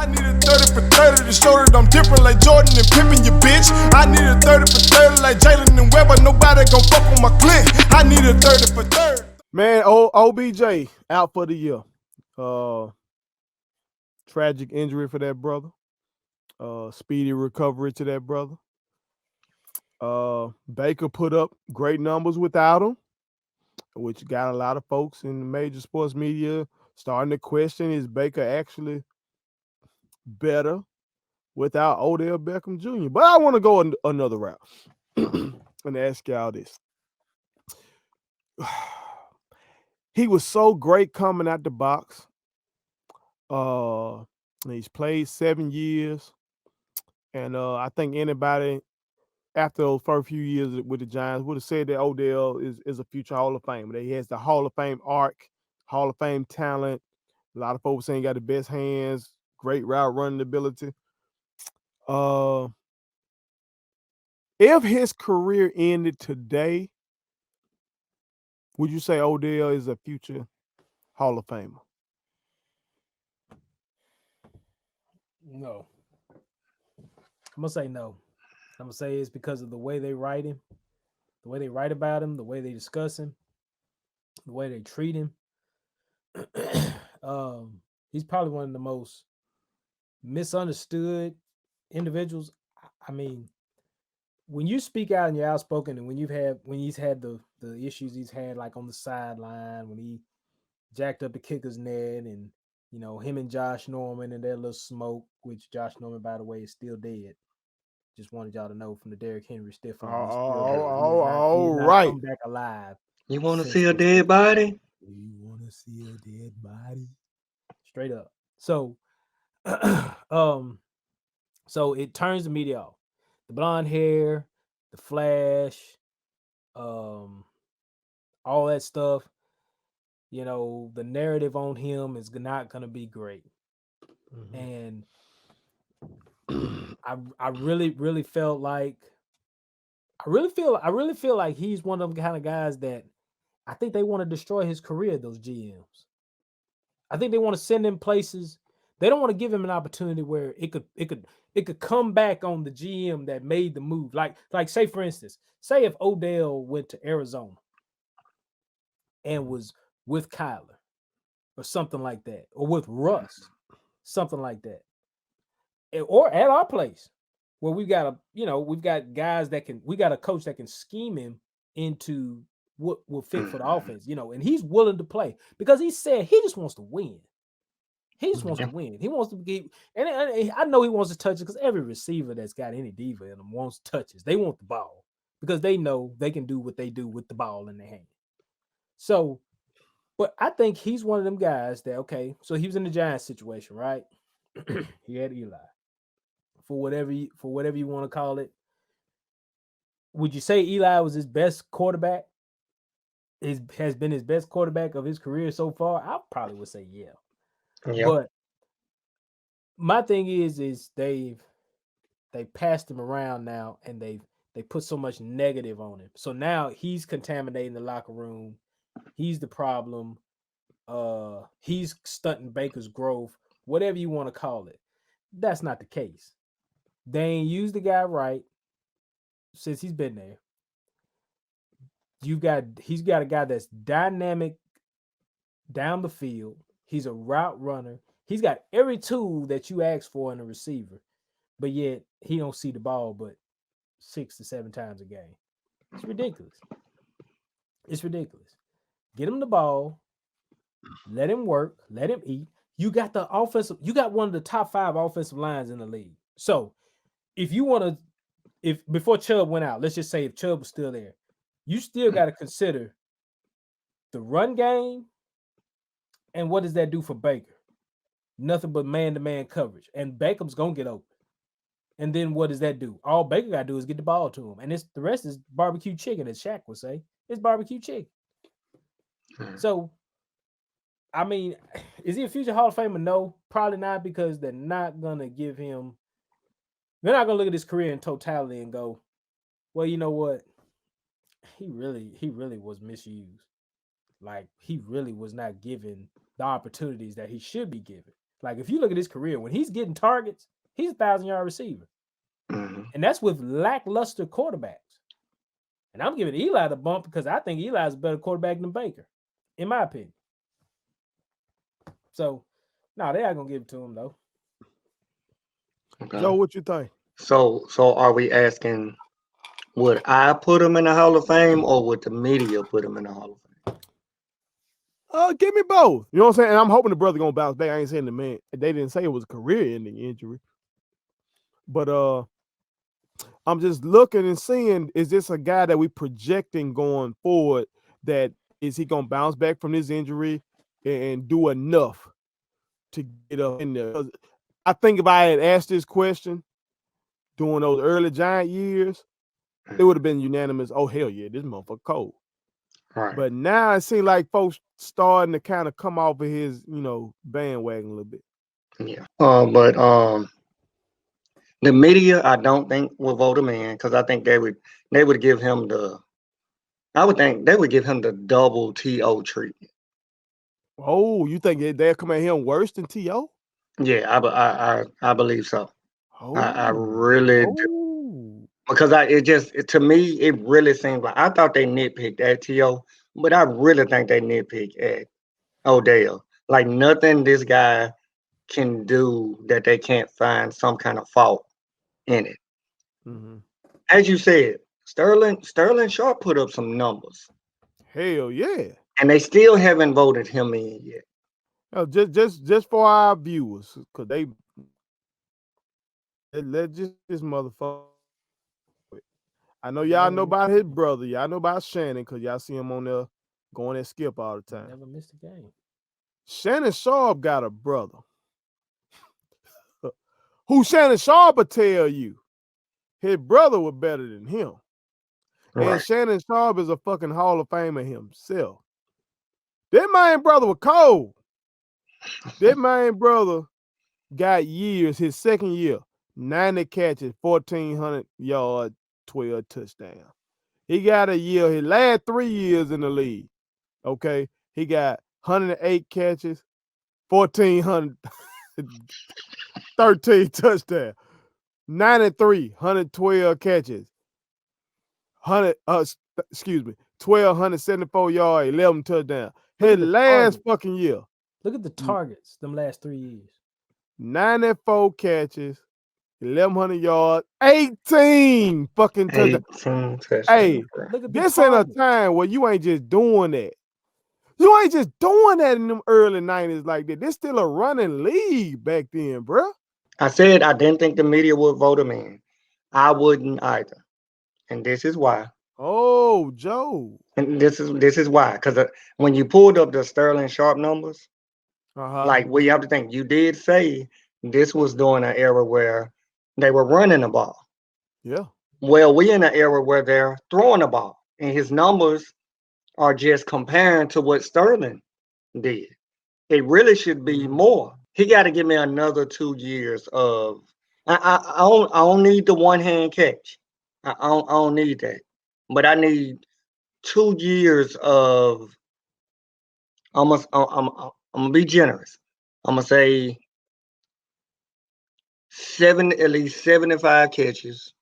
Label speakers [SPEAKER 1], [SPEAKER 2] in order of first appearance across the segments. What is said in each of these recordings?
[SPEAKER 1] I need a 30 for 30 to show that I'm different like Jordan and Pippen, you bitch. I need a 30 for 30 like Jalen and Webber. Nobody gon' fuck on my clique. I need a 30 for 30.
[SPEAKER 2] Man, OBJ out for the year. Tragic injury for that brother. Speedy recovery to that brother. Baker put up great numbers without him, which got a lot of folks in the major sports media starting to question, is Baker actually better without Odell Beckham Jr.? But I want to go another route and ask y'all this. He was so great coming out the box. He's played 7 years. And I think anybody after those first few years with the Giants would have said that Odell is a future Hall of Famer. That he has the Hall of Fame arc, Hall of Fame talent. A lot of folks saying he got the best hands, great route running ability. If his career ended today, would you say Odell is a future Hall of Famer?
[SPEAKER 3] No. I'm going to say no. I'm going to say it's because of the way they write him, the way they write about him, the way they discuss him, the way they treat him. He's probably one of the most misunderstood individuals. I mean, when you speak out and you're outspoken, and when he's had the issues he's had, like on the sideline, when he jacked up the kicker's net, and him and Josh Norman and their little smoke, which Josh Norman, by the way, is still dead. Just wanted y'all to know from the Derrick Henry stiff arm.
[SPEAKER 2] All
[SPEAKER 3] not
[SPEAKER 2] right.
[SPEAKER 3] come back alive.
[SPEAKER 4] You want to see a dead body?
[SPEAKER 3] You want to see a dead body? Straight up. So, so it turns the media off. The blonde hair, the flash, all that stuff. The narrative on him is not going to be great. Mm-hmm. And I really felt like I really feel like he's one of them kind of guys that I think they want to destroy his career, those GMs. I think they want to send him places. They don't want to give him an opportunity where it could come back on the GM that made the move. Like say, for instance, say if Odell went to Arizona and was with Kyler or something like that, or with Russ, something like that. Or at our place where we've got guys we got a coach that can scheme him into what will fit for the offense, and he's willing to play because he said he just wants to win. He just wants to win. He wants to get, and I know he wants to touch it because every receiver that's got any diva in them wants touches. They want the ball because they know they can do what they do with the ball in their hand. So, but I think he's one of them guys that, okay, so he was in the Giants situation, right? He had Eli. For whatever you want to call it. Would you say Eli was his best quarterback? Has been his best quarterback of his career so far? I probably would say yeah. But my thing is they passed him around now, and they put so much negative on him. So now he's contaminating the locker room. He's the problem. He's stunting Baker's growth, whatever you want to call it. That's not the case. They ain't used the guy right since he's been there. He's got a guy that's dynamic down the field. He's a route runner. He's got every tool that you ask for in a receiver, but yet he don't see the ball but 6 to 7 times a game. It's ridiculous. It's ridiculous. Get him the ball. Let him work. Let him eat. You got one of the top 5 offensive lines in the league. So if before Chubb went out, let's just say if Chubb was still there, you still got to consider the run game. And what does that do for Baker? Nothing but man-to-man coverage. And Beckham's going to get open. And then what does that do? All Baker got to do is get the ball to him. And the rest is barbecue chicken, as Shaq would say. It's barbecue chicken. So, I mean, is he a future Hall of Famer? No, probably not, because they're not going to give him – they're not going to look at his career in totality and go, well, you know what? He really was misused. Like, he really was not given the opportunities that he should be given. Like if you look at his career, when he's getting targets, he's a 1,000-yard receiver.
[SPEAKER 4] Mm-hmm.
[SPEAKER 3] And that's with lackluster quarterbacks. And I'm giving Eli the bump because I think Eli's a better quarterback than Baker, in my opinion. So, no, they are going to give it to him, though.
[SPEAKER 4] Okay.
[SPEAKER 2] Joe, what you think?
[SPEAKER 4] So are we asking, would I put him in the Hall of Fame or would the media put him in the Hall of Fame?
[SPEAKER 2] Give me both. You know what I'm saying? And I'm hoping the brother gonna bounce back. I ain't saying the man. They didn't say it was a career-ending injury, but I'm just looking and seeing, is this a guy that we projecting going forward? That is he gonna bounce back from this injury and do enough to get up in there? I think if I had asked this question during those early Giant years, it would have been unanimous. Oh hell yeah, this motherfucker cold.
[SPEAKER 4] Right.
[SPEAKER 2] But now it seems like folks starting to kind of come off of his, bandwagon a little bit.
[SPEAKER 4] Yeah. But the media, I don't think will vote him in because I think they would give him I would think they would give him the double TO treatment.
[SPEAKER 2] Oh, you think they'll come at him worse than TO?
[SPEAKER 4] Yeah, I believe so. I really do.
[SPEAKER 2] Oh.
[SPEAKER 4] Because to me, it really seems like I thought they nitpicked at T.O., but I really think they nitpicked at Odell. Like nothing this guy can do that they can't find some kind of fault in it.
[SPEAKER 2] Mhm.
[SPEAKER 4] As you said, Sterling Sharp put up some numbers,
[SPEAKER 2] Hell yeah.
[SPEAKER 4] and they still haven't voted him in yet.
[SPEAKER 2] Oh, just for our viewers, because they let just this motherfucker. I know y'all know about his brother. Y'all know about Shannon because y'all see him on there going at Skip all the time.
[SPEAKER 3] Never missed a game.
[SPEAKER 2] Shannon Sharp got a brother who Shannon Sharp will tell you his brother was better than him.
[SPEAKER 4] Right.
[SPEAKER 2] And Shannon Sharp is a fucking Hall of Famer himself. That man brother was cold. That man brother got years, his second year, 90 catches, 1,400 yards, 12 touchdowns. He got a year, his last 3 years in the league, okay? He got 108 catches, 1,400, 13 touchdowns, 93, 112 catches, 1,274 yards, 11 touchdowns. His last fucking year.
[SPEAKER 3] Look at the targets them last 3 years.
[SPEAKER 2] 94 catches, 1,100 yards, 18 fucking touchdowns.
[SPEAKER 4] 18 touchdowns.
[SPEAKER 2] Hey,
[SPEAKER 3] Look at the
[SPEAKER 2] this ain't a
[SPEAKER 3] targets.
[SPEAKER 2] time where you ain't just doing that. You ain't just doing that in them early 90s like that. This still a running league back then, bro.
[SPEAKER 4] I said I didn't think the media would vote him in. I wouldn't either, and this is why.
[SPEAKER 2] Oh, Joe.
[SPEAKER 4] And this is why, because when you pulled up the Sterling Sharp numbers, like we have to think, you did say this was during an era where they were running the ball.
[SPEAKER 2] Yeah.
[SPEAKER 4] Well, we in an era where they're throwing the ball, and his numbers are just comparing to what Sterling did. It really should be more. He got to give me another 2 years of. I don't need the one hand catch. I don't need that, but I need 2 years of. I'm gonna be generous. I'm gonna say at least 75 catches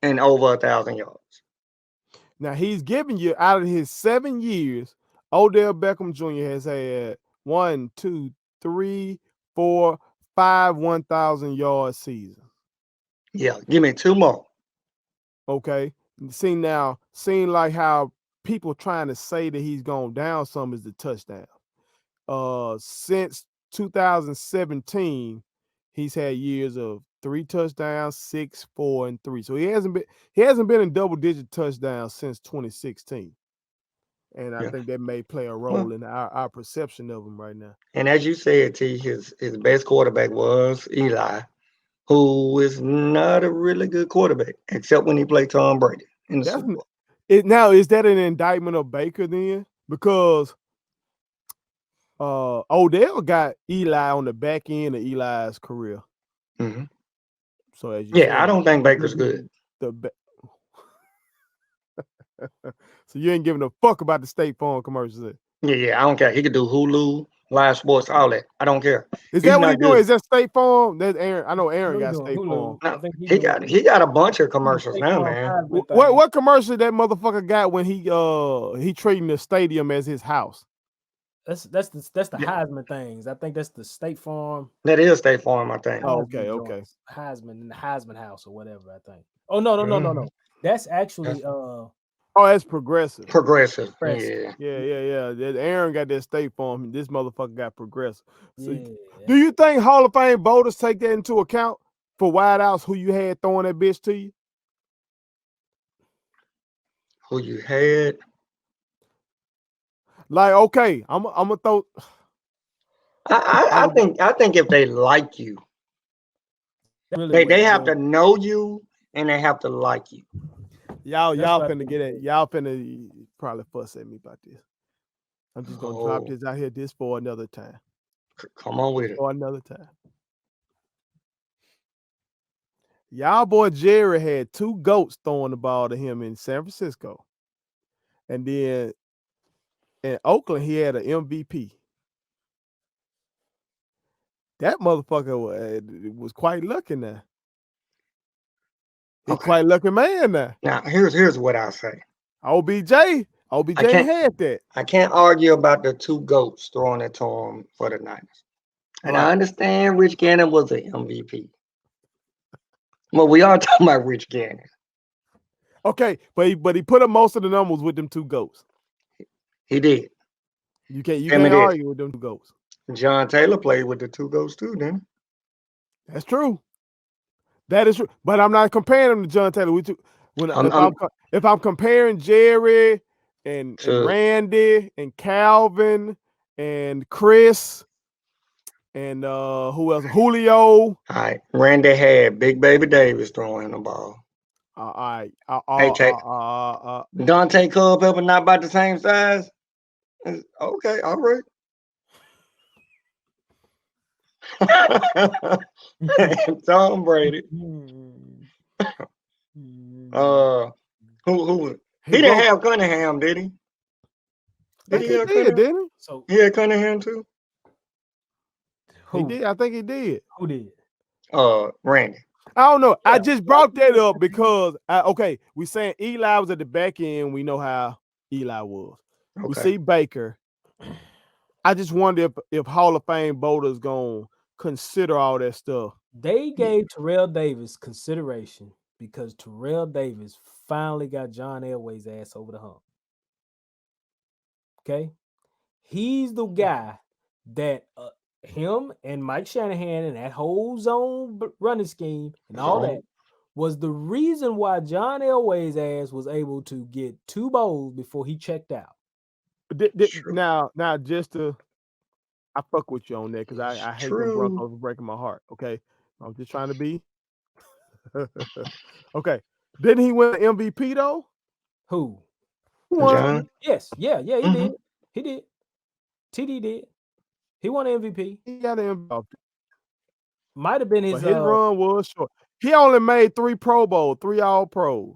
[SPEAKER 4] and over 1,000 yards.
[SPEAKER 2] Now he's giving you out of his 7 years, Odell Beckham Jr. has had 1, 2, 3, 4, 5 1,000-yard seasons.
[SPEAKER 4] Yeah, give me 2 more.
[SPEAKER 2] Okay. Seem like how people trying to say that he's gone down some is the touchdown. Since 2017, he's had years of 3 touchdowns, 6, 4, and 3. So he hasn't been in double-digit touchdowns since 2016. And I think that may play a role in our perception of him right now.
[SPEAKER 4] And as you said, T, his best quarterback was Eli, who is not a really good quarterback, except when he played Tom Brady in the Super Bowl.
[SPEAKER 2] Now, is that an indictment of Baker then? Because Odell got Eli on the back end of Eli's career.
[SPEAKER 4] Mm-hmm.
[SPEAKER 2] So as you said,
[SPEAKER 4] I don't think Baker's good.
[SPEAKER 2] So you ain't giving a fuck about the State Farm commercials.
[SPEAKER 4] Yeah, I don't care. He could do Hulu, live sports, all that. I don't care.
[SPEAKER 2] Is
[SPEAKER 4] He's
[SPEAKER 2] that what
[SPEAKER 4] not
[SPEAKER 2] he's doing?
[SPEAKER 4] good.
[SPEAKER 2] Is that State Farm? That's Aaron. I know Aaron
[SPEAKER 3] What he
[SPEAKER 2] got
[SPEAKER 3] doing?
[SPEAKER 2] State Farm.
[SPEAKER 3] Hulu. I
[SPEAKER 4] No,
[SPEAKER 3] think
[SPEAKER 4] he got a bunch of commercials
[SPEAKER 3] State
[SPEAKER 4] now,
[SPEAKER 3] Farm
[SPEAKER 4] man.
[SPEAKER 3] Heisman thing.
[SPEAKER 2] What commercial that motherfucker got when he treating the stadium as his house?
[SPEAKER 3] That's the
[SPEAKER 4] Yeah.
[SPEAKER 3] Heisman things. I think that's the State Farm
[SPEAKER 4] That is State Farm, I think.
[SPEAKER 2] Oh,
[SPEAKER 3] Heisman
[SPEAKER 2] okay.
[SPEAKER 3] joints. Heisman in the Heisman house or whatever. I think. Oh no. That's actually
[SPEAKER 2] Oh, that's Progressive.
[SPEAKER 4] Progressive.
[SPEAKER 3] Progressive.
[SPEAKER 4] Yeah.
[SPEAKER 2] Yeah. Aaron got that State Farm. This motherfucker got Progressive. So,
[SPEAKER 3] Yeah.
[SPEAKER 2] do you think Hall of Fame voters take that into account for wideouts who you had throwing that bitch to you?
[SPEAKER 4] Who you had?
[SPEAKER 2] Like, okay, I'm gonna throw.
[SPEAKER 4] I think if they like you,
[SPEAKER 3] Really
[SPEAKER 4] they
[SPEAKER 3] what
[SPEAKER 4] have
[SPEAKER 3] it
[SPEAKER 4] to know you and they have to like you.
[SPEAKER 2] Y'all
[SPEAKER 3] That's what I
[SPEAKER 2] finna
[SPEAKER 3] think
[SPEAKER 2] get
[SPEAKER 3] it
[SPEAKER 2] it.
[SPEAKER 3] is.
[SPEAKER 2] Y'all finna probably fuss at me about this. I'm just gonna drop
[SPEAKER 4] Oh,
[SPEAKER 2] this out here this for another time.
[SPEAKER 4] come on with it.
[SPEAKER 2] For another time. Y'all boy Jerry had 2 goats throwing the ball to him in San Francisco. And then in Oakland, he had an MVP. That motherfucker was quite lucky now. He's
[SPEAKER 4] Okay.
[SPEAKER 2] quite lucky man now.
[SPEAKER 4] Now here's what I say.
[SPEAKER 2] OBJ
[SPEAKER 4] can't-
[SPEAKER 2] had that.
[SPEAKER 4] I can't argue about the 2 goats throwing it to him for the Niners. And I
[SPEAKER 2] Right.
[SPEAKER 4] understand Rich Gannon was an MVP. Well, we are talking about Rich Gannon.
[SPEAKER 2] Okay, but he put up most of the numbers with them 2 goats.
[SPEAKER 4] He did.
[SPEAKER 2] You can't
[SPEAKER 4] Damn it is.
[SPEAKER 2] argue with them 2 goats.
[SPEAKER 4] John Taylor played with the 2 goats too, didn't he?
[SPEAKER 2] That's true. That is true. But I'm not comparing him to John Taylor. If I'm comparing Jerry and
[SPEAKER 4] Sure.
[SPEAKER 2] Randy and Calvin and Chris and who else? Julio.
[SPEAKER 4] All right. Randy had Big Baby Davis throwing the ball.
[SPEAKER 2] All right.
[SPEAKER 4] Dante Culpepper not about the same size. Okay, all right. Tom Brady. Who? He didn't have Cunningham, did he? Did he have Cunningham?
[SPEAKER 2] Didn't he?
[SPEAKER 3] So
[SPEAKER 4] He had Cunningham too.
[SPEAKER 3] who
[SPEAKER 2] He did. I think he did.
[SPEAKER 3] Who did?
[SPEAKER 4] Randy.
[SPEAKER 2] I don't know. I
[SPEAKER 3] Yeah.
[SPEAKER 2] just brought that up because we saying Eli was at the back end. We know how Eli was.
[SPEAKER 4] Okay.
[SPEAKER 2] We see Baker. I just wonder if Hall of Fame voters gonna consider all that stuff.
[SPEAKER 3] They gave Terrell Davis consideration because Terrell Davis finally got John Elway's ass over the hump. Okay, he's the guy that him and Mike Shanahan and that whole zone running scheme and all that was the reason why John Elway's ass was able to get 2 bowls before he checked out.
[SPEAKER 2] Now, just to, I fuck with you on that because I hate them Broncos breaking my heart. Okay, I'm just trying to be. Okay, didn't he win the MVP though?
[SPEAKER 3] Who?
[SPEAKER 4] John?
[SPEAKER 3] Yes, yeah, he did. He did. TD did. He won an MVP.
[SPEAKER 2] He got an MVP.
[SPEAKER 3] Might have been his.
[SPEAKER 2] But his run was short. He only made 3 Pro Bowls, 3 All Pros.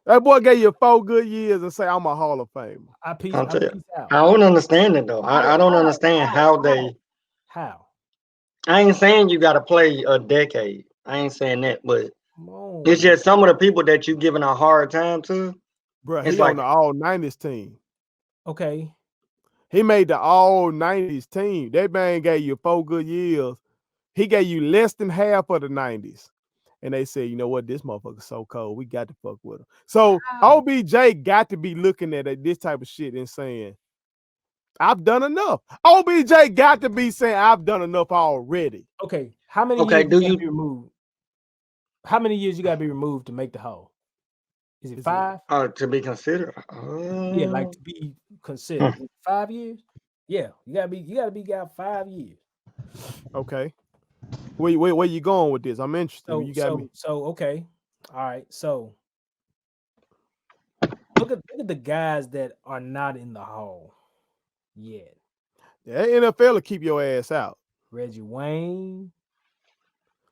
[SPEAKER 2] That boy gave you 4 good years and say I'm a Hall of Famer.
[SPEAKER 4] I don't understand it though. I don't understand how they.
[SPEAKER 3] How?
[SPEAKER 4] I ain't saying you got to play a decade. I ain't saying that, but it's just some of the people that you giving a hard time to.
[SPEAKER 2] Bro, he's on the All 90s team.
[SPEAKER 3] Okay.
[SPEAKER 2] He made the All 90s team. That man gave you 4 good years. He gave you less than half of the 90s. And they said, you know what, this motherfucker's so cold. We got to fuck with him. So OBJ got to be looking at this type of shit and saying, I've done enough. OBJ got to be saying, I've done enough already.
[SPEAKER 3] Okay. How many years you gotta be removed? How many years you got to be removed to make the Hall? Is it 5?
[SPEAKER 4] To be considered?
[SPEAKER 3] Yeah, like to be considered. 5 years? Yeah, you gotta be got 5 years.
[SPEAKER 2] Okay. Where you going with this? I'm interested.
[SPEAKER 3] Okay. All right. So look at the guys that are not in the Hall yet.
[SPEAKER 2] The NFL will keep your ass out.
[SPEAKER 3] Reggie Wayne.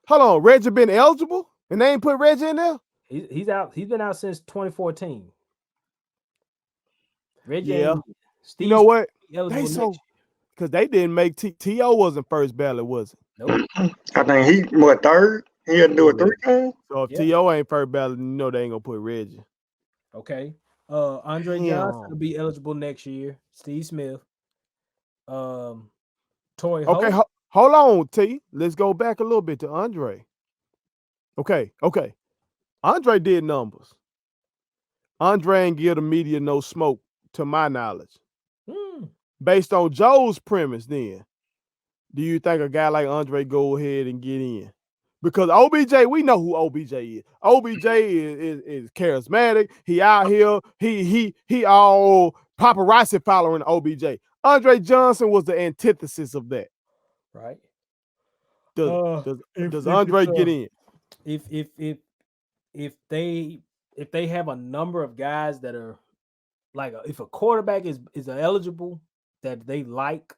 [SPEAKER 2] Hold on, Reggie been eligible? And they ain't put Reggie in there?
[SPEAKER 3] He's out. He's been out since 2014. Reggie.
[SPEAKER 2] Yeah. You know what?
[SPEAKER 3] eligible next
[SPEAKER 2] so
[SPEAKER 3] year.
[SPEAKER 2] because they didn't make T.O. wasn't first ballot, was it?
[SPEAKER 3] Nope.
[SPEAKER 4] I think he third? He had to do it
[SPEAKER 2] Yeah.
[SPEAKER 4] 3 times.
[SPEAKER 2] So if
[SPEAKER 3] Yeah.
[SPEAKER 2] T.O. ain't first ballot, you know they ain't gonna put Reggie.
[SPEAKER 3] Okay. Andre Johnson will
[SPEAKER 2] Damn.
[SPEAKER 3] be eligible next year. Steve Smith. Torrey
[SPEAKER 2] Okay,
[SPEAKER 3] Holt.
[SPEAKER 2] hold on, T. Let's go back a little bit to Andre. Okay. Andre did numbers. Andre ain't give the media no smoke, to my knowledge. Based on Joe's premise, then, do you think a guy like Andre go ahead and get in? Because OBJ, we know who OBJ is. OBJ is charismatic. He out here. He all paparazzi following OBJ. Andre Johnson was the antithesis of that.
[SPEAKER 3] Right.
[SPEAKER 2] Does Andre get in?
[SPEAKER 3] If they have a number of guys that are like, if a quarterback is eligible that they like,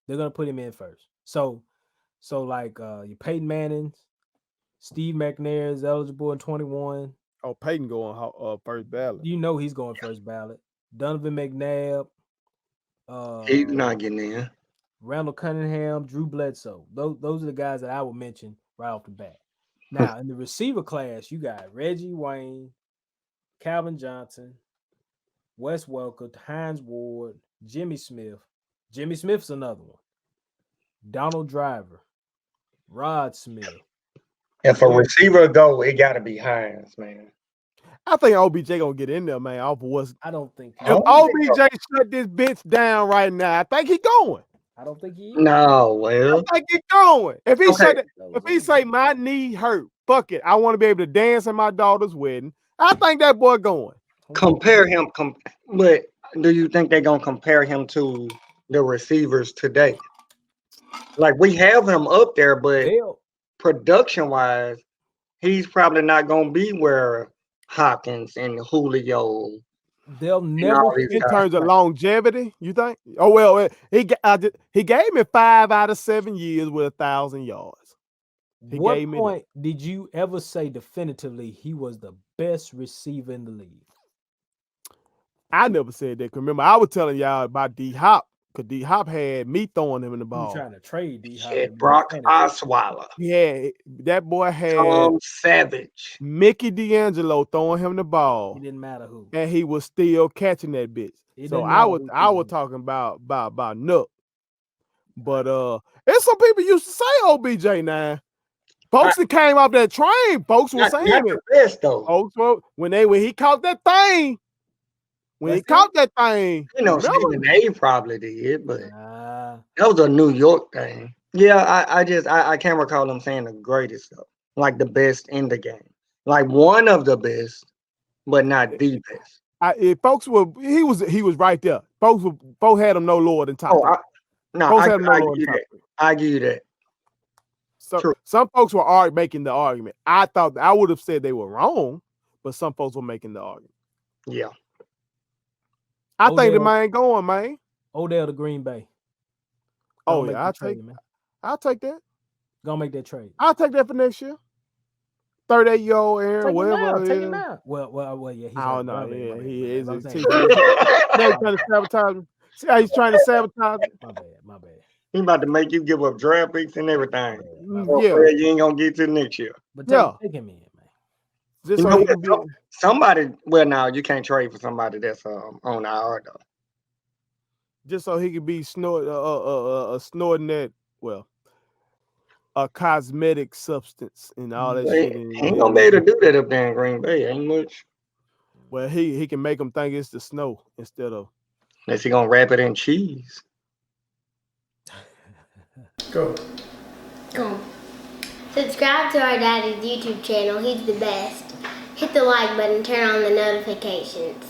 [SPEAKER 3] they're gonna put him in first. So like your Peyton Manning's, Steve McNair is eligible in 21.
[SPEAKER 2] Oh, Peyton going first ballot.
[SPEAKER 3] You know he's going first ballot. Donovan McNabb.
[SPEAKER 4] He's not getting in.
[SPEAKER 3] Randall Cunningham, Drew Bledsoe. Those are the guys that I would mention right off the bat. Now, in the receiver class, you got Reggie Wayne, Calvin Johnson, Wes Welker, Hines Ward, Jimmy Smith. Jimmy Smith's another one. Donald Driver, Rod Smith.
[SPEAKER 4] If a receiver go, it got to be Hines, man.
[SPEAKER 2] I think OBJ gonna get in there, man. Off of what's.
[SPEAKER 3] I don't think.
[SPEAKER 2] If OBJ shut this bitch down right now, I think he going.
[SPEAKER 3] I don't think he is.
[SPEAKER 4] No, well,
[SPEAKER 2] I think he going. If he
[SPEAKER 4] Okay.
[SPEAKER 2] if he say my knee hurt, fuck it, I want to be able to dance at my daughter's wedding, I think that boy going.
[SPEAKER 4] compare him. But do you think they're gonna compare him to the receivers today? Like, we have him up there, but production wise, he's probably not gonna be where Hopkins and Julio.
[SPEAKER 3] They'll never.
[SPEAKER 2] In terms of longevity, you think? Oh well, he gave me 5 out of 7 years with 1,000 yards.
[SPEAKER 3] What point did you ever say definitively he was the best receiver in the league?
[SPEAKER 2] I never said that. Remember, I was telling y'all about D Hop because D Hop had me throwing him in the ball.
[SPEAKER 3] You trying to trade D Hop?
[SPEAKER 4] Brock Osweiler.
[SPEAKER 2] Yeah, that boy had
[SPEAKER 4] Tom Savage,
[SPEAKER 2] Mickey D'Angelo throwing him the ball.
[SPEAKER 3] It didn't matter who,
[SPEAKER 2] and he was still catching that bitch. So I was talking about Nook. But there's some people used to say OBJ now. Folks that came off that train, folks were saying it.
[SPEAKER 4] Best, though.
[SPEAKER 2] Folks, when he caught that thing,
[SPEAKER 4] you know, Stephen A probably did, but that was a New York thing. Yeah, I can't recall him saying the greatest though, like the best in the game, like one of the best, but not the best.
[SPEAKER 2] He was right there. Folks had him no lower than top.
[SPEAKER 4] I give you that.
[SPEAKER 2] So some folks were making the argument. I thought I would have said they were wrong, but some folks were making the argument.
[SPEAKER 4] Yeah.
[SPEAKER 2] I think the man going, man.
[SPEAKER 3] Odell to Green Bay.
[SPEAKER 2] Oh yeah, I'll take that.
[SPEAKER 3] Gonna make that trade.
[SPEAKER 2] I'll take that for next year. 38-year-old Aaron, whatever.
[SPEAKER 3] Take him out. Well, yeah.
[SPEAKER 2] I don't know. Yeah, he is. He's trying to sabotage me. See how he's trying to sabotage me?
[SPEAKER 3] My bad.
[SPEAKER 4] He about to make you give up draft picks and everything.
[SPEAKER 2] Yeah,
[SPEAKER 4] you ain't gonna get to next year.
[SPEAKER 3] But take him in, man.
[SPEAKER 2] Just so he can be
[SPEAKER 4] somebody. Well, now you can't trade for somebody that's on IR though.
[SPEAKER 2] Just so he could be snorting that, well, a cosmetic substance and all that shit.
[SPEAKER 4] He ain't gonna be able to do that up there in Green Bay. Ain't much.
[SPEAKER 2] Well, he can make them think it's the snow instead of.
[SPEAKER 4] Unless he gonna wrap it in cheese.
[SPEAKER 5] Go. Subscribe to our daddy's YouTube channel. He's the best. Hit the like button, turn on the notifications.